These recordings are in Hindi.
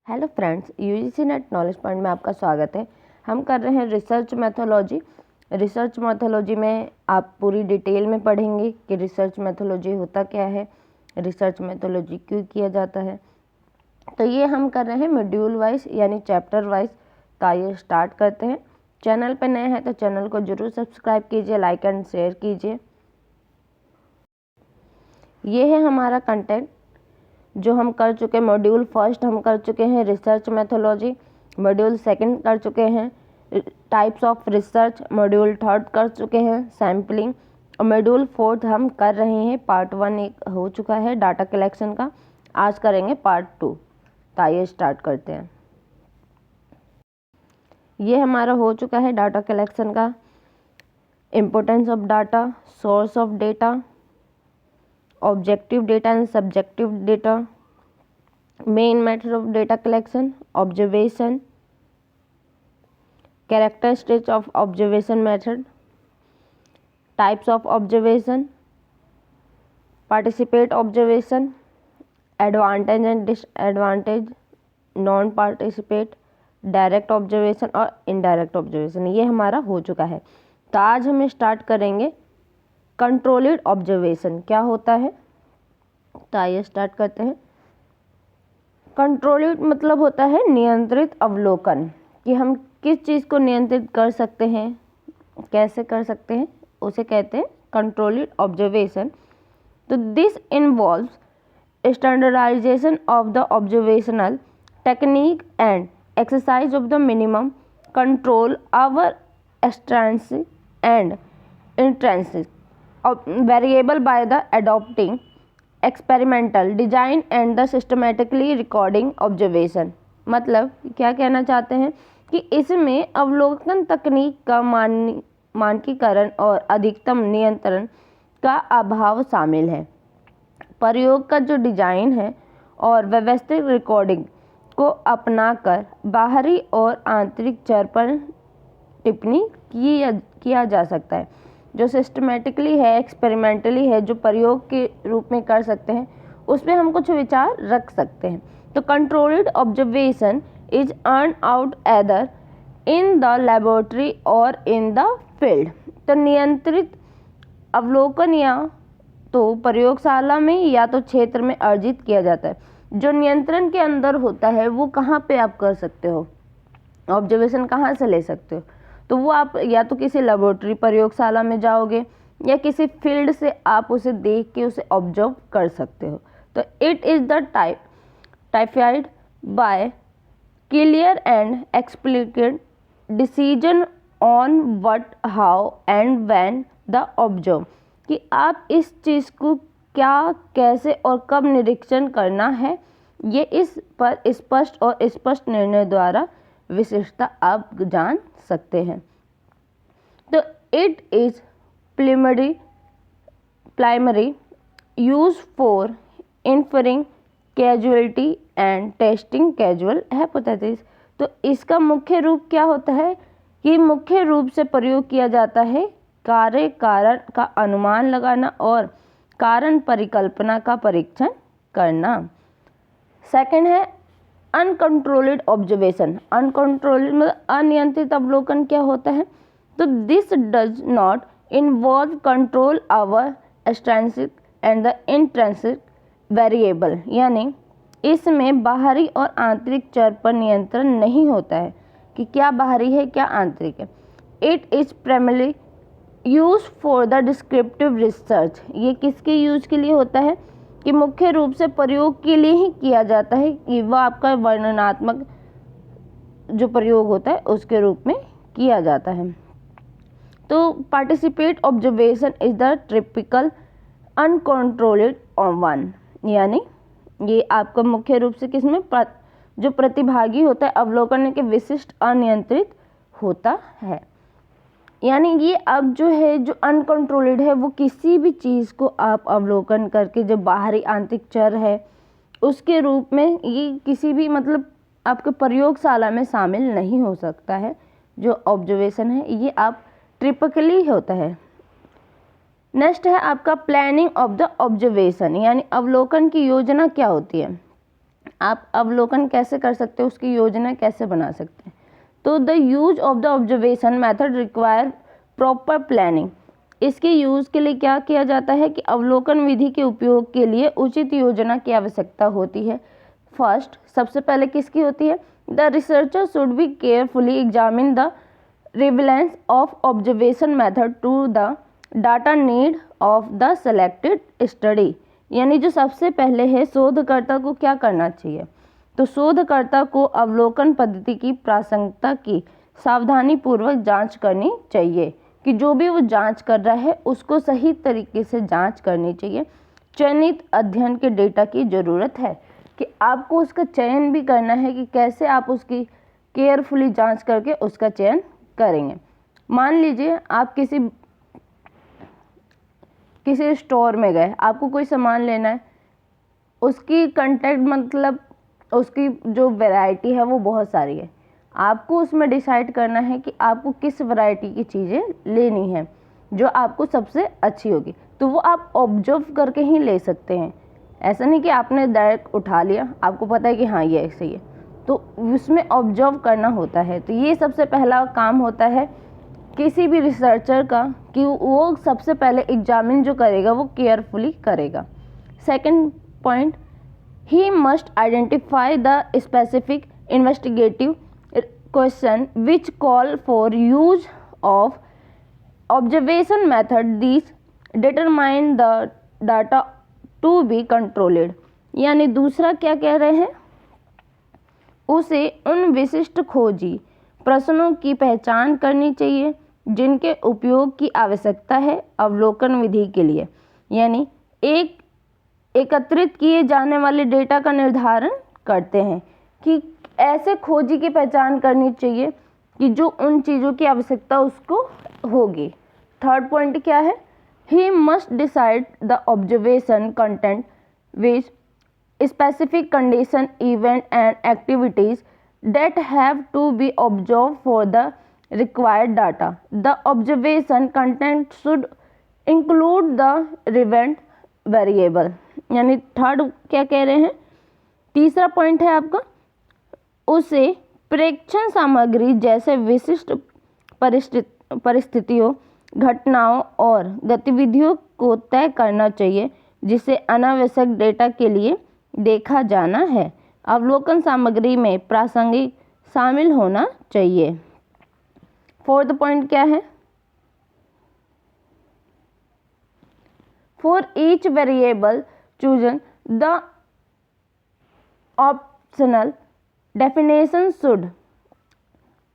Hello friends, UGC net knowledge point में आपका स्वागत है। हम कर रहे हैं रिसर्च मैथोलॉजी। रिसर्च मैथोलॉजी में आप पूरी डिटेल में पढ़ेंगे कि रिसर्च मैथोलॉजी होता क्या है, रिसर्च मैथोलॉजी क्यों किया जाता है। तो ये हम कर रहे हैं मॉड्यूल वाइज यानी चैप्टर वाइज। तो आइए स्टार्ट करते हैं। चैनल पर नए हैं तो चैनल को जरूर सब्सक्राइब कीजिए, लाइक एंड शेयर कीजिए। ये है हमारा कंटेंट जो हम कर चुके हैं। मॉड्यूल फर्स्ट हम कर चुके हैं रिसर्च मैथोलॉजी, मॉड्यूल सेकंड कर चुके हैं types of research, module third कर चुके हैं सैम्पलिंग, और मॉड्यूल फोर्थ हम कर रहे हैं पार्ट 1 एक हो चुका है डाटा कलेक्शन का। आज करेंगे पार्ट 2। तो आइए स्टार्ट करते हैं। ये हमारा हो चुका है डाटा कलेक्शन का। Importance of data, source of data, objective data and subjective data, main method of data collection, observation, characteristics of observation method, types of observation, participate observation, advantage and disadvantage, non participate, direct observation और इनडायरेक्ट ऑब्जर्वेशन। ये हमारा हो चुका है। तो आज हम स्टार्ट करेंगे कंट्रोल्ड ऑब्जर्वेशन क्या होता है। तो आइए स्टार्ट करते हैं। कंट्रोल्ड मतलब होता है नियंत्रित अवलोकन, कि हम किस चीज़ को नियंत्रित कर सकते हैं, कैसे कर सकते हैं, उसे कहते हैं कंट्रोल्ड ऑब्जर्वेशन। तो this involves standardisation of the observational technique and exercise of the minimum control over extrinsic and intrinsic variable by the adopting experimental design and the systematically recording observation। मतलब क्या कहना चाहते हैं कि इसमें अवलोकन तकनीक का मानकीकरण और अधिकतम नियंत्रण का अभाव शामिल है। प्रयोग का जो डिजाइन है और व्यवस्थित रिकॉर्डिंग को अपनाकर बाहरी और आंतरिक चर पर टिप्पणी किया जा सकता है। जो सिस्टमेटिकली है, एक्सपेरिमेंटली है, जो प्रयोग के रूप में कर सकते हैं, उस पर हम कुछ विचार रख सकते हैं। तो controlled observation is earn out either in the laboratory और इन द फील्ड। तो नियंत्रित अवलोकन या तो प्रयोगशाला में या तो क्षेत्र में अर्जित किया जाता है। जो नियंत्रण के अंदर होता है वो कहाँ पे आप कर सकते हो, ऑब्जर्वेशन कहाँ से ले सकते हो, तो वो आप या तो किसी लेबोरेटरी प्रयोगशाला में जाओगे या किसी फील्ड से आप उसे देख के उसे ऑब्जर्व कर सकते हो। तो it is the typified by clear and explicate decision on what, how and when the observe, कि आप इस चीज़ को क्या, कैसे और कब निरीक्षण करना है, ये इस पर स्पष्ट और स्पष्ट निर्णय द्वारा विशेषता आप जान सकते हैं। तो it is primary use for inferring causality and testing causal hypothesis. तो इसका मुख्य रूप क्या होता है कि मुख्य रूप से प्रयोग किया जाता है कार्य कारण का अनुमान लगाना और कारण परिकल्पना का परीक्षण करना। सेकंड है अनकंट्रोल्ड ऑब्जर्वेशन। अनकंट्रोल्ड मतलब अनियंत्रित अवलोकन क्या होता है। तो this does not involve control over extrinsic and the intrinsic variable, यानी इसमें बाहरी और आंतरिक चर पर नियंत्रण नहीं होता है कि क्या बाहरी है क्या आंतरिक है। It is primarily use for the descriptive research. ये किसके यूज के लिए होता है कि मुख्य रूप से प्रयोग के लिए ही किया जाता है, कि वह आपका वर्णनात्मक जो प्रयोग होता है उसके रूप में किया जाता है। तो participate observation is the typical uncontrolled one, यानी ये आपका मुख्य रूप से किसमें जो प्रतिभागी होता है अवलोकन के विशिष्ट अनियंत्रित होता है। यानी ये अब जो है जो अनकंट्रोल्ड है वो किसी भी चीज़ को आप अवलोकन करके जो बाहरी आंतरिक चर है उसके रूप में ये किसी भी मतलब आपके प्रयोगशाला में शामिल नहीं हो सकता है। जो ऑब्जर्वेशन है ये आप टिपिकली होता है। नेक्स्ट है आपका प्लानिंग ऑफ द ऑब्जर्वेशन, यानी अवलोकन की योजना क्या होती है। आप अवलोकन कैसे कर सकते हो, उसकी योजना कैसे बना सकते हैं। तो the use of the observation method require proper planning. इसके यूज़ के लिए क्या किया जाता है कि अवलोकन विधि के उपयोग के लिए उचित योजना की आवश्यकता होती है। फर्स्ट, सबसे पहले किसकी होती है, the researcher should be carefully examine the relevance of observation method to the data need of the selected study. यानी जो सबसे पहले है, शोधकर्ता को क्या करना चाहिए, तो शोधकर्ता को अवलोकन पद्धति की प्रासंगिकता की सावधानी पूर्वक जांच करनी चाहिए कि जो भी वो जांच कर रहा है उसको सही तरीके से जांच करनी चाहिए। चयनित अध्ययन के डेटा की ज़रूरत है कि आपको उसका चयन भी करना है कि कैसे आप उसकी केयरफुली जांच करके उसका चयन करेंगे। मान लीजिए आप किसी स्टोर में गए, आपको कोई सामान लेना है, उसकी कंटेंट मतलब उसकी जो वैरायटी है वो बहुत सारी है, आपको उसमें डिसाइड करना है कि आपको किस वैरायटी की चीज़ें लेनी है जो आपको सबसे अच्छी होगी। तो वो आप ऑब्जर्व करके ही ले सकते हैं, ऐसा नहीं कि आपने डायरेक्ट उठा लिया, आपको पता है कि हाँ ये ऐसे ही है, तो उसमें ऑब्जर्व करना होता है। तो ये सबसे पहला काम होता है किसी भी रिसर्चर का कि वो सबसे पहले एग्जामिन जो करेगा वो केयरफुली करेगा। Second point, he must identify the specific investigative question which call for use of observation method this determine the data to be controlled. यानी दूसरा क्या कह रहे हैं, उसे उन विशिष्ट खोजी प्रश्नों की पहचान करनी चाहिए जिनके उपयोग की आवश्यकता है अवलोकन विधि के लिए। यानी एक एकत्रित किए जाने वाले डेटा का निर्धारण करते हैं कि ऐसे खोजी की पहचान करनी चाहिए कि जो उन चीज़ों की आवश्यकता उसको होगी। थर्ड पॉइंट क्या है, he must decide the observation content which specific condition, event and activities that have to be observed for the required data. The observation content should include the relevant variable. यानी थर्ड क्या कह रहे हैं, तीसरा पॉइंट है आपका, उसे प्रेक्षण सामग्री जैसे विशिष्ट परिस्थितियों, घटनाओं और गतिविधियों को तय करना चाहिए जिसे अनावश्यक डेटा के लिए देखा जाना है। अवलोकन सामग्री में प्रासंगिक शामिल होना चाहिए। फोर्थ पॉइंट क्या है, for each variable chosen the optional definition should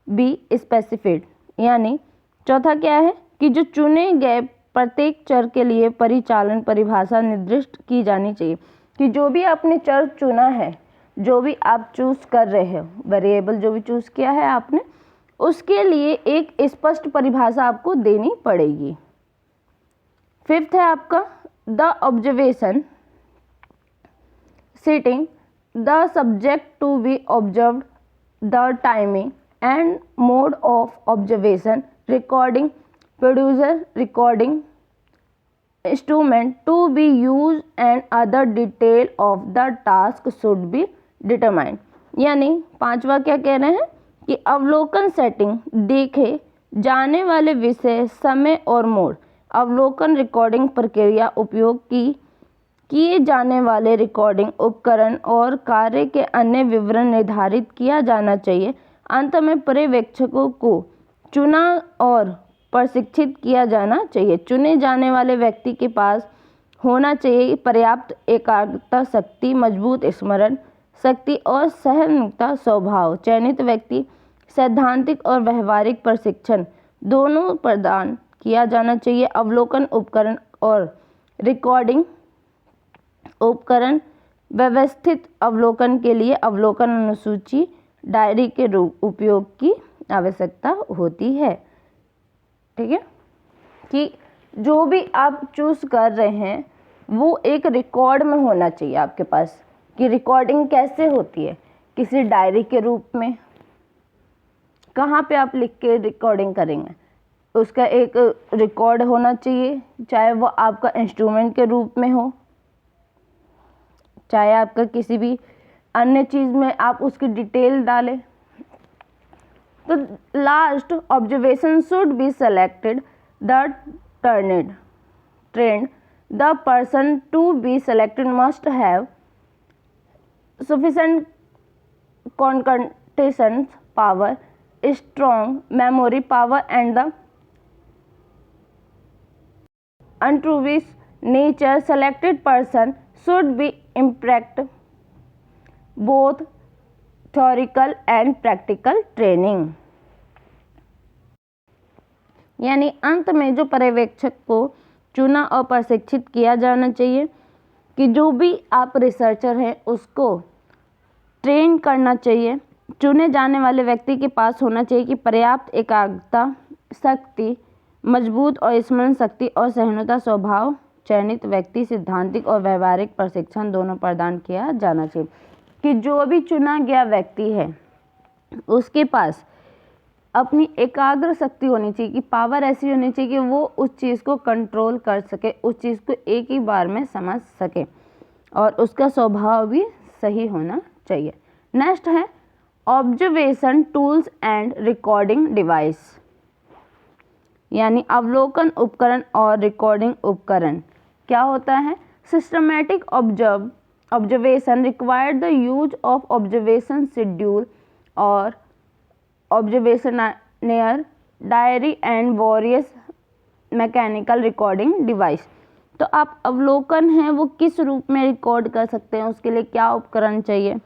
be specified. यानी चौथा क्या है कि जो चुने गए प्रत्येक चर के लिए परिचालन परिभाषा निर्दिष्ट की जानी चाहिए कि जो भी आपने चर चुना है, जो भी आप चूज कर रहे हो, वेरिएबल जो भी चूज किया है आपने, उसके लिए एक स्पष्ट परिभाषा आपको देनी पड़ेगी। फिफ्थ है आपका the observation setting the subject to be observed, the timing and mode of observation, recording producer, recording instrument to be used and other detail of the task should be determined। यानी पांचवा क्या कह रहे हैं कि अवलोकन सेटिंग, देखे जाने वाले विषय, समय और मोड, अवलोकन रिकॉर्डिंग प्रक्रिया, उपयोग किए जाने वाले रिकॉर्डिंग उपकरण और कार्य के अन्य विवरण निर्धारित किया जाना चाहिए। अंत में पर्यवेक्षकों को चुना और प्रशिक्षित किया जाना चाहिए। चुने जाने वाले व्यक्ति के पास होना चाहिए पर्याप्त एकाग्रता शक्ति, मजबूत स्मरण शक्ति और सहनशीलता स्वभाव। चयनित व्यक्ति सैद्धांतिक और व्यवहारिक प्रशिक्षण दोनों प्रदान किया जाना चाहिए। अवलोकन उपकरण और रिकॉर्डिंग उपकरण व्यवस्थित अवलोकन के लिए अवलोकन अनुसूची डायरी के उपयोग की आवश्यकता होती है। ठीक है, कि जो भी आप चूज कर रहे हैं वो एक रिकॉर्ड में होना चाहिए आपके पास कि रिकॉर्डिंग कैसे होती है, किसी डायरी के रूप में, कहाँ पे आप लिख के रिकॉर्डिंग करेंगे, उसका एक रिकॉर्ड होना चाहिए, चाहे वो आपका इंस्ट्रूमेंट के रूप में हो, चाहे आपका किसी भी अन्य चीज़ में आप उसकी डिटेल डालें। तो last observation should be selected the trained the person to be selected must have sufficient concentration power, strong memory power, and the untrue nature. Selected person should be impact both theoretical and practical training। यानी अंत में जो पर्यवेक्षक को चुना और प्रशिक्षित किया जाना चाहिए कि जो भी आप रिसर्चर हैं उसको ट्रेन करना चाहिए। चुने जाने वाले व्यक्ति के पास होना चाहिए कि पर्याप्त एकाग्रता शक्ति, मजबूत और स्मरण शक्ति और सहिष्णुता स्वभाव। चयनित व्यक्ति सिद्धांतिक और व्यवहारिक प्रशिक्षण दोनों प्रदान किया जाना चाहिए कि जो भी चुना गया व्यक्ति है उसके पास अपनी एकाग्र शक्ति होनी चाहिए कि पावर ऐसी होनी चाहिए कि वो उस चीज़ को कंट्रोल कर सके, उस चीज़ को एक ही बार में समझ सके और उसका स्वभाव भी सही होना चाहिए। नेक्स्ट है observation tools and recording device, यानी अवलोकन उपकरण और रिकॉर्डिंग उपकरण। क्या होता है? Systematic observation required the use of observation schedule और observational diary and various mechanical recording device. तो आप अवलोकन है वो किस रूप में रिकॉर्ड कर सकते हैं, उसके लिए क्या उपकरण चाहिए?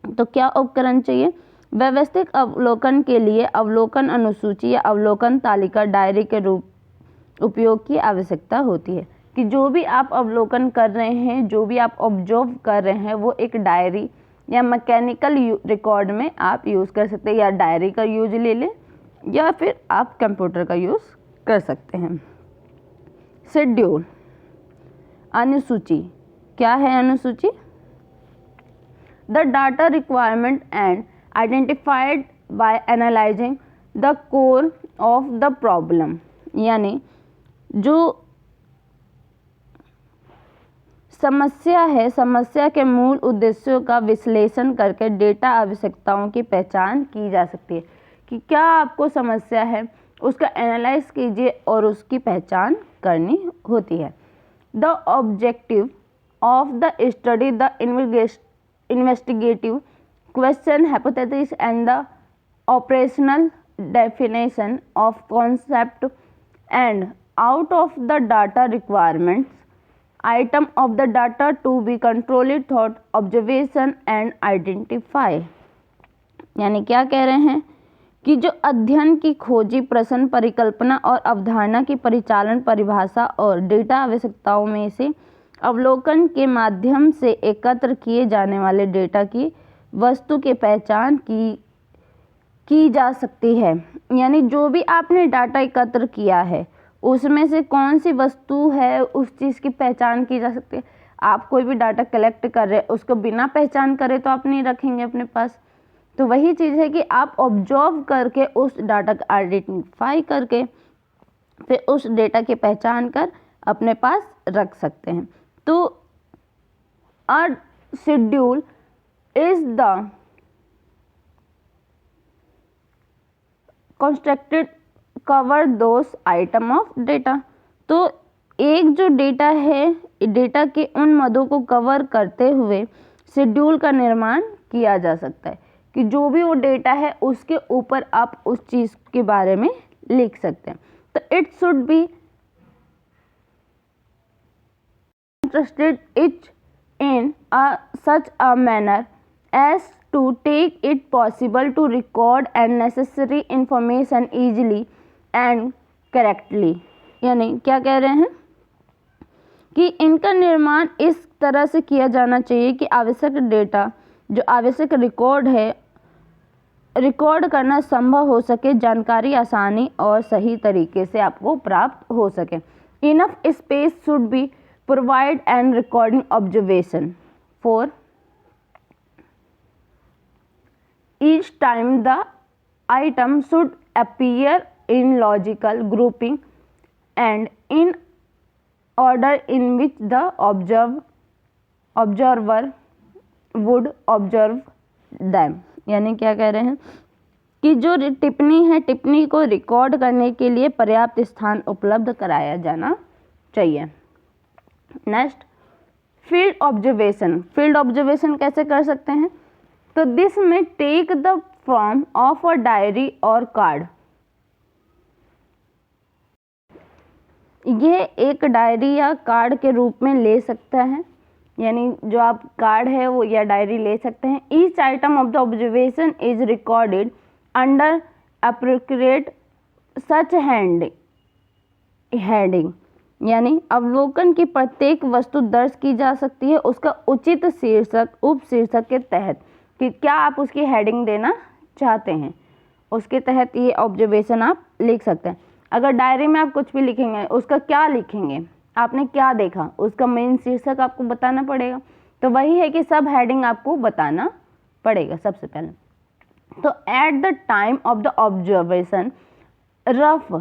तो क्या उपकरण चाहिए? व्यवस्थित अवलोकन के लिए अवलोकन अनुसूची या अवलोकन तालिका डायरी के रूप उपयोग की आवश्यकता होती है कि जो भी आप अवलोकन कर रहे हैं, जो भी आप ऑब्जर्व कर रहे हैं वो एक डायरी या मैकेनिकल रिकॉर्ड में आप यूज़ कर सकते हैं, या डायरी का यूज ले लें या फिर आप कंप्यूटर का यूज़ कर सकते हैं। शेड्यूल, अनुसूची। क्या है अनुसूची? The data requirement and identified by analysing the core of the problem, यानी जो समस्या है, समस्या के मूल उद्देश्यों का विश्लेषण करके डेटा आवश्यकताओं की पहचान की जा सकती है कि क्या आपको समस्या है, उसका एनालाइज कीजिए और उसकी पहचान करनी होती है। The objective of the study the investigative question hypothesis and the operational definition of concept and out of the data requirements item of the data to be controlled thought observation and identify। यानी क्या कह रहे हैं कि जो अध्ययन की खोजी, प्रश्न, परिकल्पना और अवधारणा की परिचालन, परिभाषा और डेटा आवश्यकताओं में से अवलोकन के माध्यम से एकत्र किए जाने वाले डेटा की वस्तु की पहचान की जा सकती है। यानी जो भी आपने डाटा एकत्र किया है उसमें से कौन सी वस्तु है उस चीज़ की पहचान की जा सकती है। आप कोई भी डाटा कलेक्ट कर रहे हैं उसको बिना पहचान करे तो आप नहीं रखेंगे अपने पास। तो वही चीज़ है कि आप ऑब्जर्व करके उस डाटा को आइडेंटिफाई करके फिर उस डेटा की पहचान कर अपने पास रख सकते हैं। तो अ schedule is the constructed cover those item of data. तो एक जो डेटा है, डेटा के उन मदों को कवर करते हुए शेड्यूल का निर्माण किया जा सकता है कि जो भी वो डेटा है उसके ऊपर आप उस चीज़ के बारे में लिख सकते हैं। तो it should be interested it in such a manner as to take it possible to record and necessary information easily and correctly। यानी क्या कह रहे हैं कि इनका निर्माण इस तरह से किया जाना चाहिए कि आवश्यक डेटा, जो आवश्यक रिकॉर्ड है, रिकॉर्ड करना संभव हो सके, जानकारी आसानी और सही तरीके से आपको प्राप्त हो सके। Enough space should be provide and recording observation for each time the item should appear in logical grouping and in order in which the observer would observe them, यानी क्या कह रहे हैं कि जो टिप्पणी है, टिप्पणी को रिकॉर्ड करने के लिए पर्याप्त स्थान उपलब्ध कराया जाना चाहिए। Next, field observation. Field observation कैसे कर सकते हैं? तो दिस में take the form of a diary और कार्ड। यह एक डायरी या कार्ड के रूप में ले सकता है, यानी जो आप कार्ड है वो या डायरी ले सकते हैं। Each item of the observation is recorded under appropriate such heading, यानी अवलोकन की प्रत्येक वस्तु दर्ज की जा सकती है उसका उचित शीर्षक, उप शीर्षक के तहत कि क्या आप उसकी हेडिंग देना चाहते हैं, उसके तहत ये ऑब्जर्वेशन आप लिख सकते हैं। अगर डायरी में आप कुछ भी लिखेंगे, उसका क्या लिखेंगे, आपने क्या देखा, उसका मेन शीर्षक आपको बताना पड़ेगा। तो वही है कि सब हेडिंग आपको बताना पड़ेगा सबसे पहले। तो at the time of the observation rough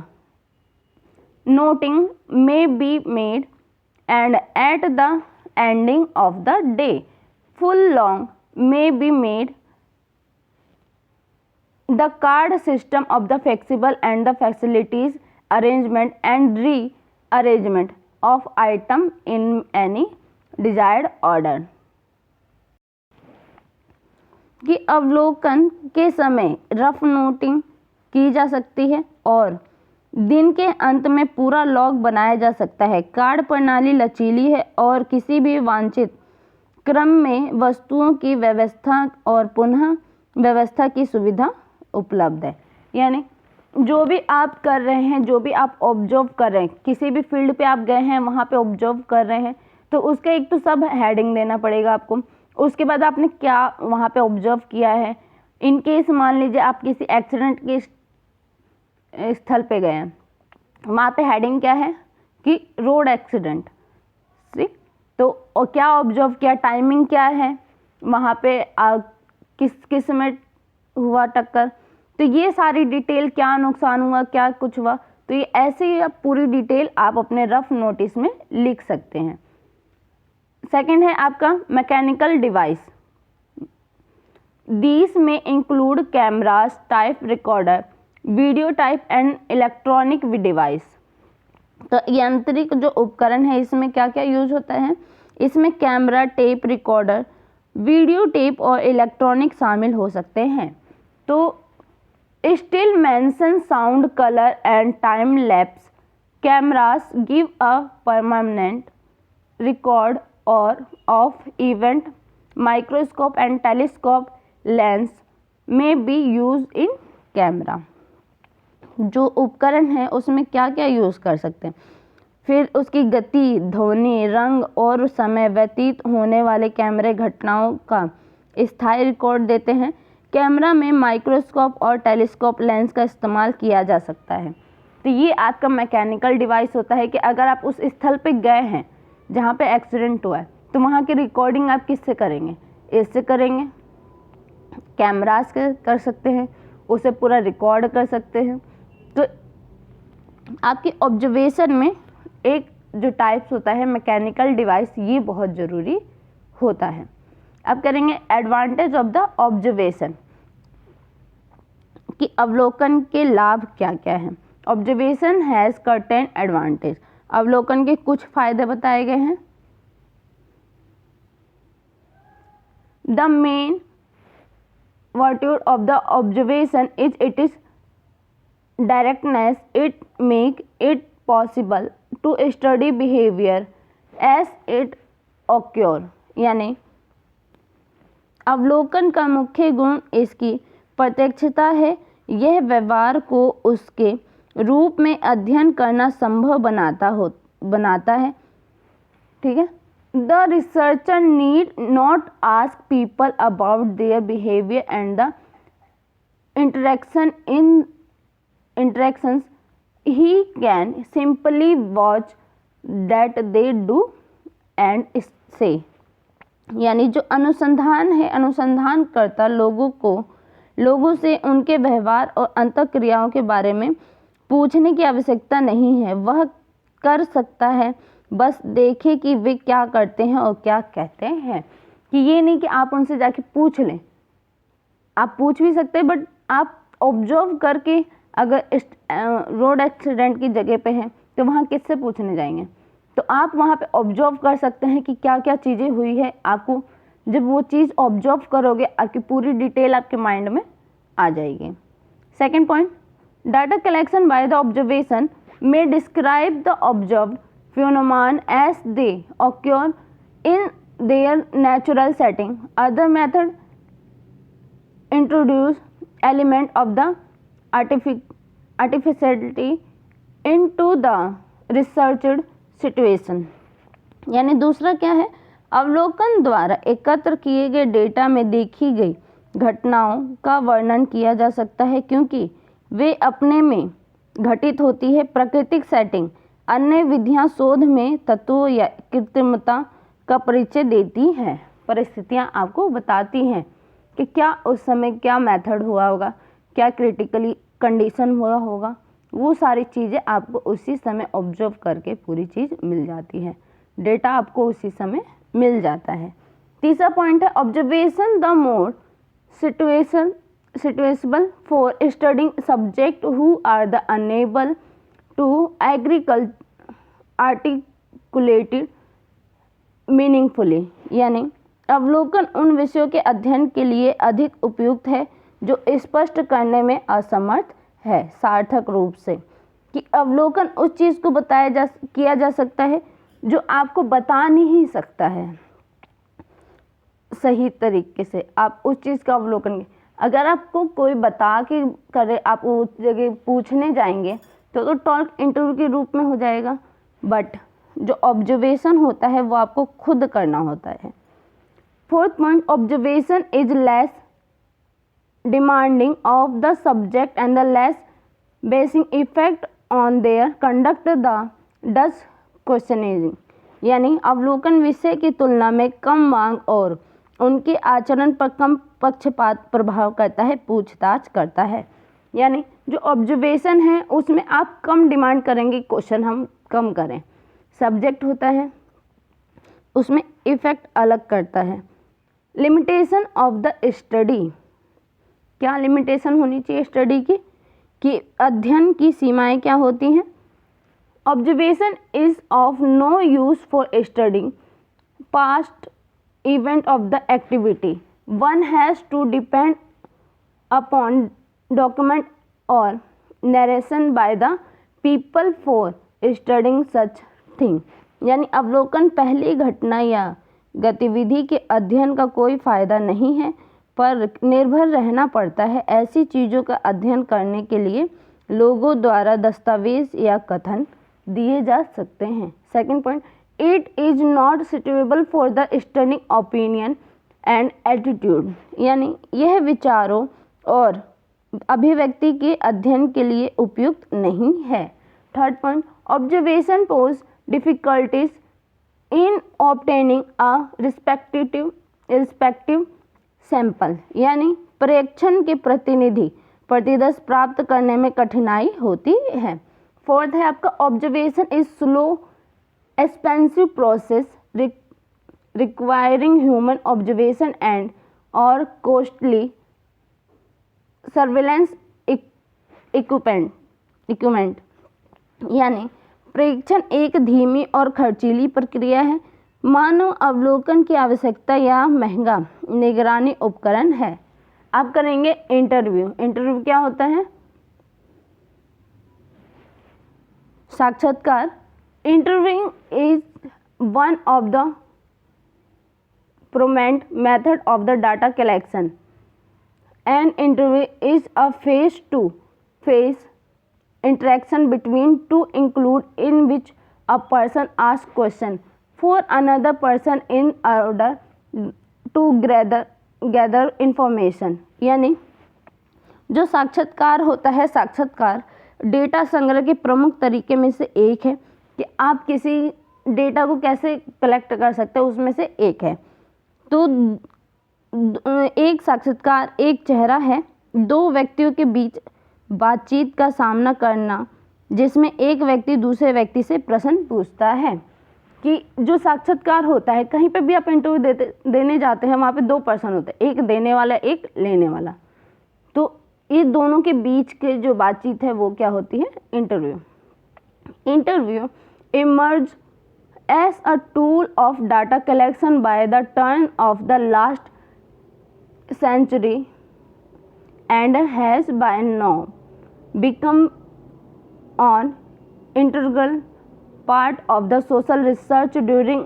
noting may be made and at the ending of the day full long may be made. The card system of the flexible and the facilities arrangement and rearrangement of item in any desired order. कि अवलोकन के समय रफ नोटिंग की जा सकती है और दिन के अंत में पूरा लॉग बनाया जा सकता है। कार्ड प्रणाली लचीली है और किसी भी वांछित क्रम में वस्तुओं की व्यवस्था और पुनः व्यवस्था की सुविधा उपलब्ध है। यानी जो भी आप कर रहे हैं, जो भी आप ऑब्जर्व कर रहे हैं, किसी भी फील्ड पे आप गए हैं, वहाँ पे ऑब्जर्व कर रहे हैं, तो उसका एक तो सब हेडिंग देना पड़ेगा आपको। उसके बाद आपने क्या वहाँ पे ऑब्जर्व किया है। इन केस मान लीजिए आप किसी एक्सीडेंट के स्थल पे गए हैं, वहाँ पे हेडिंग क्या है कि रोड एक्सीडेंट, ठीक। तो और क्या ऑब्जर्व किया, टाइमिंग क्या है, वहाँ पे किस में हुआ टक्कर, तो ये सारी डिटेल, क्या नुकसान हुआ, क्या कुछ हुआ, तो ये ऐसे ही पूरी डिटेल आप अपने रफ नोटिस में लिख सकते हैं। सेकंड है आपका मैकेनिकल डिवाइस। दीज में include cameras, type recorder, video type and electronic device. तो यांत्रिक जो उपकरण है इसमें क्या क्या यूज होता है, इसमें camera, tape recorder, video tape और इलेक्ट्रॉनिक शामिल हो सकते हैं। तो still motion sound, colour and time lapse cameras give a permanent record और of event. Microscope and telescope lens may be use in camera. जो उपकरण है उसमें क्या क्या यूज़ कर सकते हैं, फिर उसकी गति, ध्वनि, रंग और समय व्यतीत होने वाले कैमरे घटनाओं का स्थायी रिकॉर्ड देते हैं। कैमरा में माइक्रोस्कोप और टेलीस्कोप लेंस का इस्तेमाल किया जा सकता है। तो ये आपका मैकेनिकल डिवाइस होता है कि अगर आप उस स्थल पे गए हैं जहाँ पे एक्सीडेंट हुआ है, तो वहाँ की रिकॉर्डिंग आप किससे करेंगे, इससे करेंगे, कैमरास से कर सकते हैं, उसे पूरा रिकॉर्ड कर सकते हैं। तो आपकी ऑब्जर्वेशन में एक जो टाइप्स होता है मैकेनिकल डिवाइस, ये बहुत ज़रूरी होता है। अब करेंगे एडवांटेज ऑफ द ऑब्जर्वेशन कि अवलोकन के लाभ क्या क्या हैं। Observation has certain advantage. अवलोकन के कुछ फायदे बताए गए हैं। The main virtue of the observation is its directness. It make it possible to study behavior as it occur. यानी अवलोकन का मुख्य गुण इसकी प्रत्यक्षता है। यह व्यवहार को उसके रूप में अध्ययन करना संभव बनाता है, ठीक है। The researcher need not ask people about their behavior and the interactions. He can simply watch that they do and say. यानी जो अनुसंधान है, अनुसंधानकर्ता लोगों से उनके व्यवहार और अंतःक्रियाओं के बारे में पूछने की आवश्यकता नहीं है। वह कर सकता है बस देखे कि वे क्या करते हैं और क्या कहते हैं। कि ये नहीं कि आप उनसे जाके पूछ लें, आप पूछ भी सकते हैं, बट आप ऑब्जर्व करके अगर रोड एक्सीडेंट की जगह पे हैं तो वहाँ किससे पूछने जाएंगे। तो आप वहाँ पे ऑब्जर्व कर सकते हैं कि क्या क्या चीज़ें हुई है। आपको जब वो चीज़ ऑब्जर्व करोगे आपकी पूरी डिटेल आपके माइंड में आ जाएगी। Second point, data collection by the observation may describe the observed phenomenon as they occur in their natural setting. Other method introduce element of the artificiality into the researched situation. यानी दूसरा क्या है, अवलोकन द्वारा एकत्र किए गए डेटा में देखी गई घटनाओं का वर्णन किया जा सकता है क्योंकि वे अपने में घटित होती है। प्राकृतिक सेटिंग अन्य विधियां शोध में तत्वों या कृत्रिमता का परिचय देती हैं। परिस्थितियां आपको बताती हैं कि क्या उस समय क्या मेथड हुआ होगा, क्या क्रिटिकली कंडीशन हुआ होगा, वो सारी चीज़ें आपको उसी समय ऑब्जर्व करके पूरी चीज़ मिल जाती है। डेटा आपको उसी समय मिल जाता है। तीसरा पॉइंट है observation the more suitable for studying subject who are the unable to articulate meaningfully। यानी अवलोकन उन विषयों के अध्ययन के लिए अधिक उपयुक्त है जो स्पष्ट करने में असमर्थ है सार्थक रूप से। कि अवलोकन उस चीज़ को किया जा सकता है जो आपको बता नहीं सकता है सही तरीके से। आप उस चीज़ का अवलोकन, अगर आपको कोई बता के करे, आप उस जगह पूछने जाएंगे तो टॉक इंटरव्यू के रूप में हो जाएगा, बट जो ऑब्जर्वेशन होता है वो आपको खुद करना होता है। Fourth point, observation is less demanding of the subject and the less basin effect on their conduct the does questioning. यानी अवलोकन विषय की तुलना में कम मांग और उनके आचरण पर कम पक्षपात प्रभाव करता है, पूछताछ करता है। यानी जो ऑब्जर्वेशन है उसमें आप कम डिमांड करेंगे, क्वेश्चन हम कम करें। सब्जेक्ट होता है उसमें इफेक्ट अलग करता है। लिमिटेशन ऑफ द स्टडी, क्या लिमिटेशन होनी चाहिए स्टडी की, कि अध्ययन की सीमाएं क्या होती हैं। Observation is of no use for studying past event of the activity. One has to depend upon document or narration by the people for studying such thing। यानी अवलोकन पहली घटना या गतिविधि के अध्ययन का कोई फायदा नहीं है, पर निर्भर रहना पड़ता है ऐसी चीज़ों का अध्ययन करने के लिए लोगों द्वारा दस्तावेज या कथन दिए जा सकते हैं। Second point, It is not suitable for the studying opinion and attitude। यानी यह विचारों और अभिव्यक्ति के अध्ययन के लिए उपयुक्त नहीं है। Third point, observation pose difficulties in obtaining a respective sample. यानी प्रेक्षण के प्रतिनिधि प्रतिदर्श प्राप्त करने में कठिनाई होती है। फोर्थ है आपका observation is slow expensive process requiring human observation and or costly surveillance equipment। यानी प्रेक्षण एक धीमी और खर्चीली प्रक्रिया है, मानव अवलोकन की आवश्यकता या महंगा निगरानी उपकरण है। आप करेंगे इंटरव्यू। इंटरव्यू क्या होता है, साक्षात्कार। Interviewing is one of the prominent method of the data collection. An interview is a face-to-face interaction between two include in which a person asks question for another person in order to gather information। यानी जो साक्षात्कार होता है, साक्षात्कार डेटा संग्रह के प्रमुख तरीके में से एक है कि आप किसी डेटा को कैसे कलेक्ट कर सकते हैं, उसमें से एक है। तो एक साक्षात्कार एक चेहरा है दो व्यक्तियों के बीच बातचीत का सामना करना जिसमें एक व्यक्ति दूसरे व्यक्ति से प्रश्न पूछता है। कि जो साक्षात्कार होता है, कहीं पे भी आप इंटरव्यू देने जाते हैं, वहाँ पे 2 पर्सन होते हैं, एक देने वाला, एक लेने वाला। तो ये दोनों के बीच के जो बातचीत है वो क्या होती है? Interview. Interview emerge as a tool of data collection by the turn of the last century and has by now become an integral part of the social research. During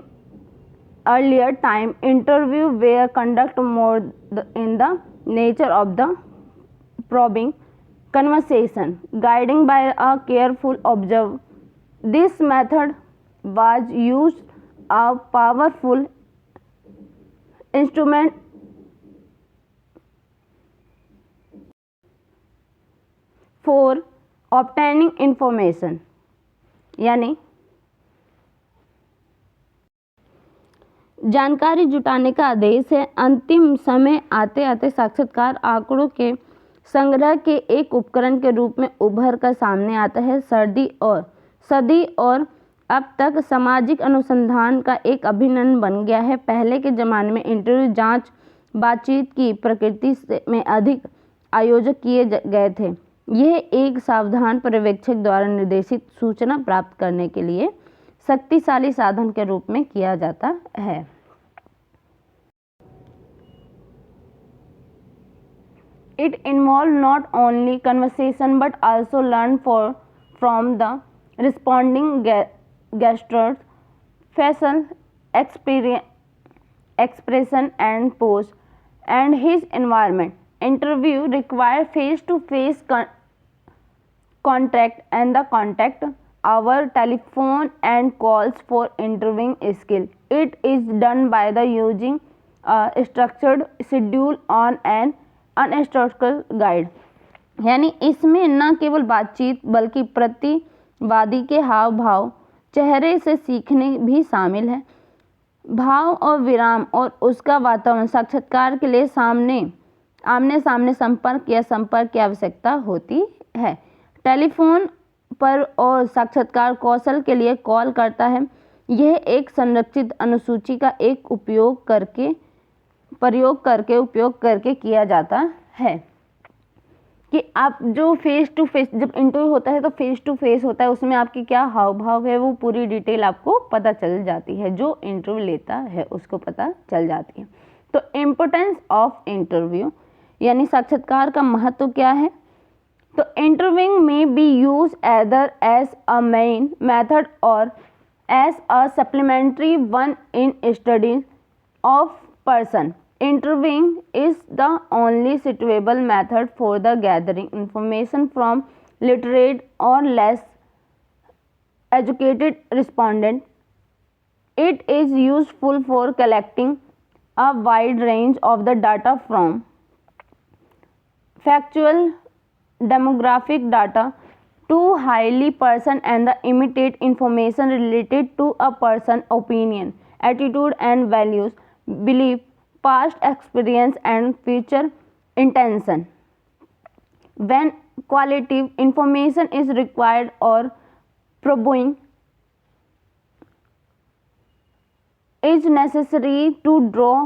earlier time, interview were conducted more in the nature of the probing conversation, guiding by a careful observer. This method was used a powerful instrument for obtaining information, यानी जानकारी जुटाने का आदेश है। अंतिम समय आते आते साक्षात्कार आंकड़ों के संग्रह के एक उपकरण के रूप में उभर कर सामने आता है। सदी और अब तक सामाजिक अनुसंधान का एक अभिन्न अंग बन गया है। पहले के ज़माने में इंटरव्यू जांच बातचीत की प्रकृति में अधिक आयोजक किए गए थे। यह एक सावधान पर्यवेक्षक द्वारा निर्देशित सूचना प्राप्त करने के लिए शक्तिशाली साधन के रूप में किया जाता है। It involved not only conversation but also learn from the responding gestures, facial expression and pose, and his environment. Interview require face-to-face contact and the contact our telephone and calls for interviewing skill. It is done by the using a structured schedule on an unstructured guide. यानी इसमें न केवल बातचीत बल्कि प्रतिवादी के हाव भाव, चेहरे से सीखने भी शामिल है। भाव और विराम और उसका वातावरण साक्षात्कार के लिए आमने सामने संपर्क या संपर्क की आवश्यकता होती है। टेलीफोन पर और साक्षात्कार कौशल के लिए कॉल करता है। यह एक संरक्षित अनुसूची का एक उपयोग करके किया जाता है कि आप जो फेस टू फेस जब इंटरव्यू होता है तो फेस टू फेस होता है, उसमें आपकी क्या हाव भाव है वो पूरी डिटेल आपको पता चल जाती है, जो इंटरव्यू लेता है उसको पता चल जाती है। तो इम्पोर्टेंस ऑफ इंटरव्यू यानी साक्षात्कार का महत्व क्या है? तो interviewing may be use either as a main method or as a supplementary one in study of person. Interviewing is the only suitable method for the gathering information from literate or less educated respondent. It is useful for collecting a wide range of the data from factual demographic data to highly person and the immediate information related to a person opinion, attitude and values, belief, past experience and future intention. When qualitative information is required or probing is necessary to draw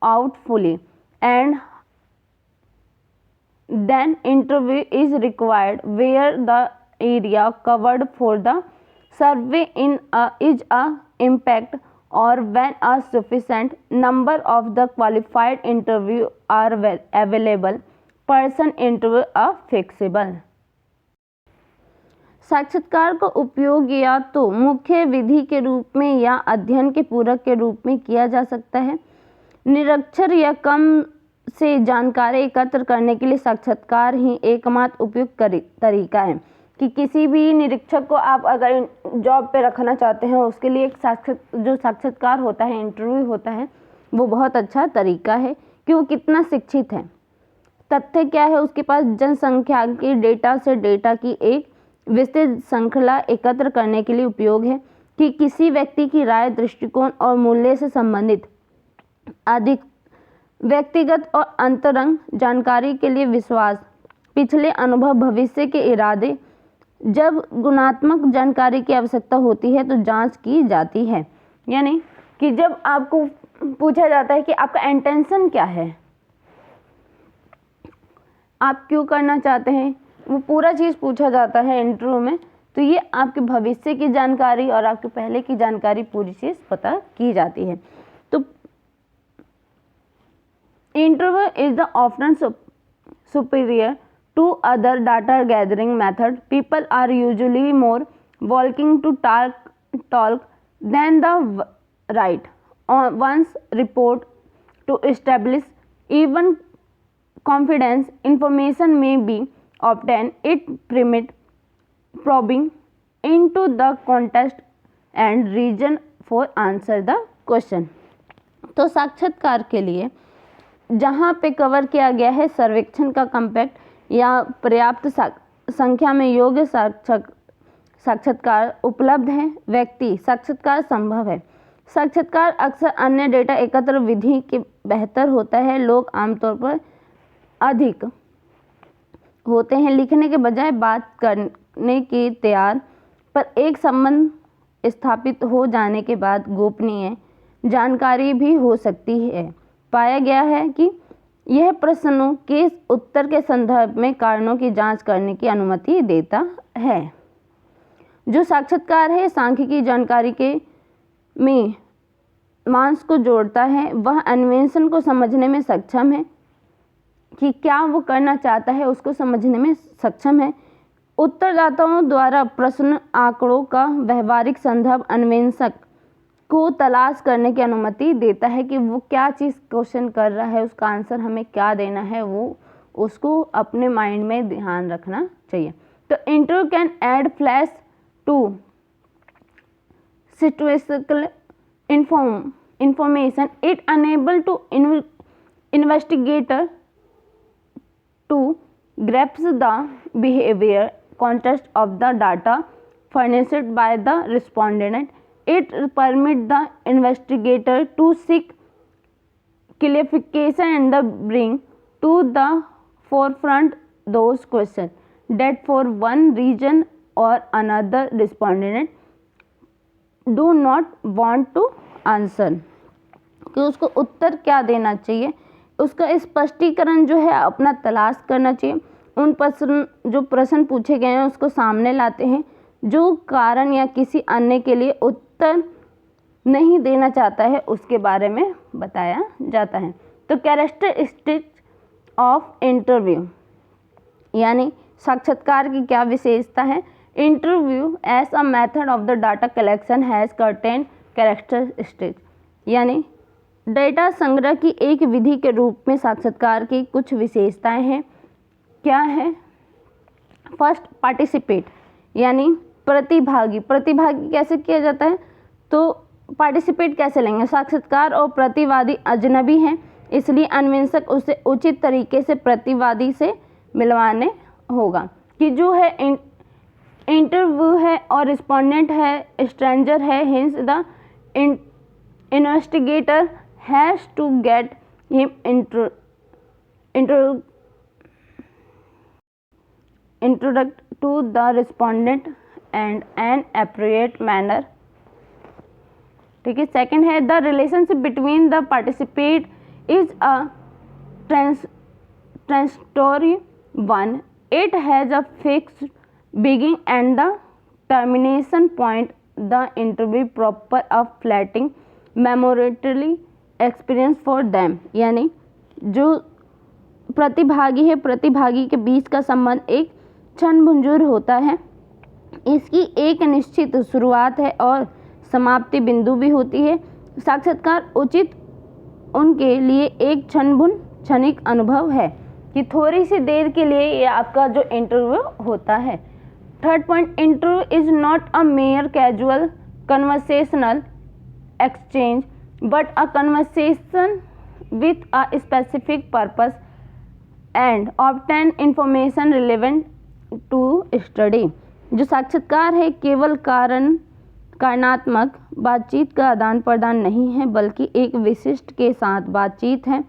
out fully, and then interview is required where the area covered for the survey is a impact or when a sufficient number of the qualified interview are available, person interview are fixable. साक्षात्कार का उपयोग या तो मुख्य विधि के रूप में या अध्ययन के पूरक के रूप में किया जा सकता है। निरक्षर या कम से जानकारी एकत्र करने के लिए साक्षात्कार ही एकमात्र उपयुक्त तरीका है कि किसी भी निरीक्षक को आप अगर जॉब पे रखना चाहते हैं उसके लिए एक साक्षात्कार होता है, इंटरव्यू होता है, वो बहुत अच्छा तरीका है कि वो कितना शिक्षित है, तथ्य क्या है, उसके पास जनसंख्या के डेटा से डेटा की एक विस्तृत श्रृंखला एकत्र करने के लिए उपयोग है कि किसी व्यक्ति की राय, दृष्टिकोण और मूल्य से संबंधित अधिक व्यक्तिगत और अंतरंग जानकारी के लिए विश्वास, पिछले अनुभव, भविष्य के इरादे। जब गुणात्मक जानकारी की आवश्यकता होती है तो जांच की जाती है। यानी कि जब आपको पूछा जाता है कि आपका इंटेंशन क्या है, आप क्यों करना चाहते हैं, वो पूरा चीज़ पूछा जाता है इंटरव्यू में, तो ये आपके भविष्य की जानकारी और आपके पहले की जानकारी पूरी चीज़ पता की जाती है। तो interview is the option superior to other data gathering method. People are usually more willing to talk than the write once report to establish even confidence. Information may be obtained. It permit probing into the context and reason for answer the question. तो साक्षात्कार के लिए जहाँ पे कवर किया गया है सर्वेक्षण का कंपैक्ट या पर्याप्त संख्या में योग्य साक्षात्कार उपलब्ध है, व्यक्ति साक्षात्कार संभव है। साक्षात्कार अक्सर अन्य डेटा एकत्र विधि के बेहतर होता है। लोग आमतौर पर अधिक होते हैं लिखने के बजाय बात करने के तैयार, पर एक संबंध स्थापित हो जाने के बाद गोपनीय जानकारी भी हो सकती है। पाया गया है कि यह प्रश्नों के उत्तर के संदर्भ में कारणों की जांच करने की अनुमति देता है। जो साक्षात्कार है सांख्यिकी जानकारी के में मांस को जोड़ता है, वह अन्वेषण को समझने में सक्षम है कि क्या वो करना चाहता है, उसको समझने में सक्षम है। उत्तरदाताओं द्वारा प्रश्न आंकड़ों का व्यवहारिक संदर्भ अन्वेषक को तलाश करने की अनुमति देता है कि वो क्या चीज़ क्वेश्चन कर रहा है, उसका आंसर हमें क्या देना है, वो उसको अपने माइंड में ध्यान रखना चाहिए। तो interview can add flesh to situational information. It enable to investigator to grasp the behavior context of the data furnished by the respondent. It permit the investigator to seek clarification and bring to the forefront those questions that for one reason or another respondent do not want to answer, कि उसको उत्तर क्या देना चाहिए, उसका स्पष्टीकरण जो है अपना तलाश करना चाहिए। उन जो प्रश्न पूछे गए हैं उसको सामने लाते हैं, जो कारण या किसी अन्य के लिए उत्तर नहीं देना चाहता है उसके बारे में बताया जाता है। तो कैरेक्टरिस्टिक्स ऑफ इंटरव्यू, यानी साक्षात्कार की क्या विशेषता है। Interview as a method of the data collection has certain characteristics, यानी डेटा संग्रह की एक विधि के रूप में साक्षात्कार की कुछ विशेषताएं हैं। क्या है? फर्स्ट, पार्टिसिपेट, यानी प्रतिभागी। प्रतिभागी कैसे किया जाता है, तो पार्टिसिपेट कैसे लेंगे। साक्षात्कार और प्रतिवादी अजनबी हैं, इसलिए अन्वेषक उसे उचित तरीके से प्रतिवादी से मिलवाने होगा कि जो है इंटरव्यू है और रिस्पोंडेंट है, स्ट्रेंजर है, hints the investigator has to get him introduced to the respondent and an appropriate manner। ठीक है। सेकेंड है the relationship between the participate is a transitory one। It has a fixed beginning and the termination point। The interview proper a fleeting memorable experience for them, यानी जो प्रतिभागी है, प्रतिभागी के बीच का संबंध एक क्षणभंगुर होता है। इसकी एक निश्चित शुरुआत है और समाप्ति बिंदु भी होती है। साक्षात्कार उचित उनके लिए एक क्षणिक अनुभव है कि थोड़ी सी देर के लिए ये आपका जो इंटरव्यू होता है। Third point, interview is not a mere casual conversational exchange but a conversation with a specific purpose and obtain information relevant to study. जो साक्षात्कार है केवल कारणात्मक बातचीत का आदान प्रदान नहीं है, बल्कि एक विशिष्ट के साथ बातचीत है,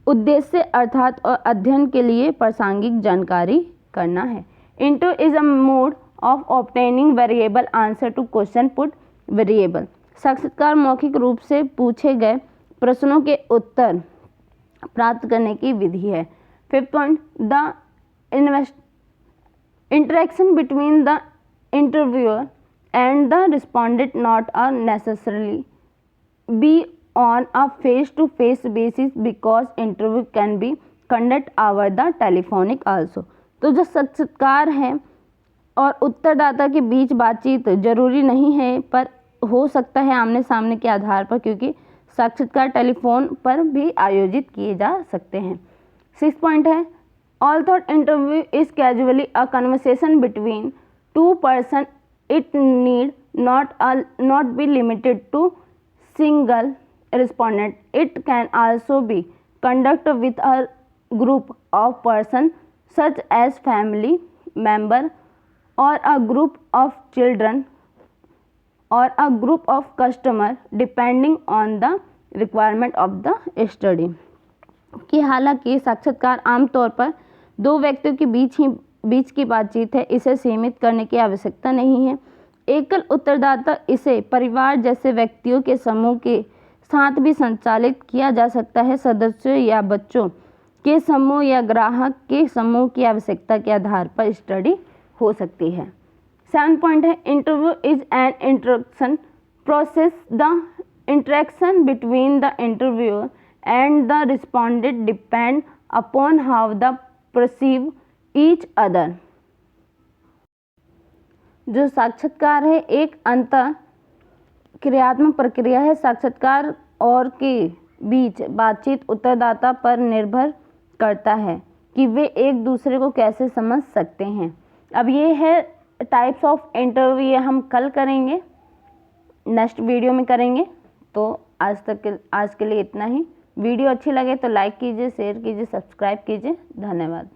उद्देश्य अर्थात और अध्ययन के लिए प्रासंगिक जानकारी करना है। Interview is a mode of obtaining variable answer to question put variable। साक्षात्कार मौखिक रूप से पूछे गए प्रश्नों के उत्तर प्राप्त करने की विधि है। 5th point, the interaction between the interviewer and the respondent not necessarily be on a face-to-face basis because interview can be conducted over the telephonic also। तो जो साक्षात्कार है और उत्तरदाता के बीच बातचीत जरूरी नहीं है, पर हो सकता है आमने सामने के आधार पर, क्योंकि साक्षात्कार टेलीफोन पर भी आयोजित किए जा सकते हैं। 6th पॉइंट है, although interview is casually a conversation between two person, it need not be limited to single respondent. It can also be conducted with a group of person such as family member or a group of children or a group of customer depending on the requirement of the study। कि हालांकि साक्षात्कार आमतौर पर दो व्यक्तियों के बीच की बातचीत है, इसे सीमित करने की आवश्यकता नहीं है। एकल उत्तरदाता इसे परिवार जैसे व्यक्तियों के समूह के साथ भी संचालित किया जा सकता है। सदस्यों या बच्चों के समूह या ग्राहक के समूह की आवश्यकता के आधार पर स्टडी हो सकती है। 7th पॉइंट है, interview is an interaction process. The interaction between the interviewer and the respondent depend upon how the perceive each other। जो साक्षात्कार है एक अंतर क्रियात्मक प्रक्रिया है। साक्षात्कार और के बीच बातचीत उत्तरदाता पर निर्भर करता है कि वे एक दूसरे को कैसे समझ सकते हैं। अब ये है टाइप्स ऑफ इंटरव्यू, ये हम कल करेंगे, नेक्स्ट वीडियो में करेंगे। तो आज के लिए इतना ही। वीडियो अच्छी लगे तो लाइक कीजिए, शेयर कीजिए, सब्सक्राइब कीजिए। धन्यवाद।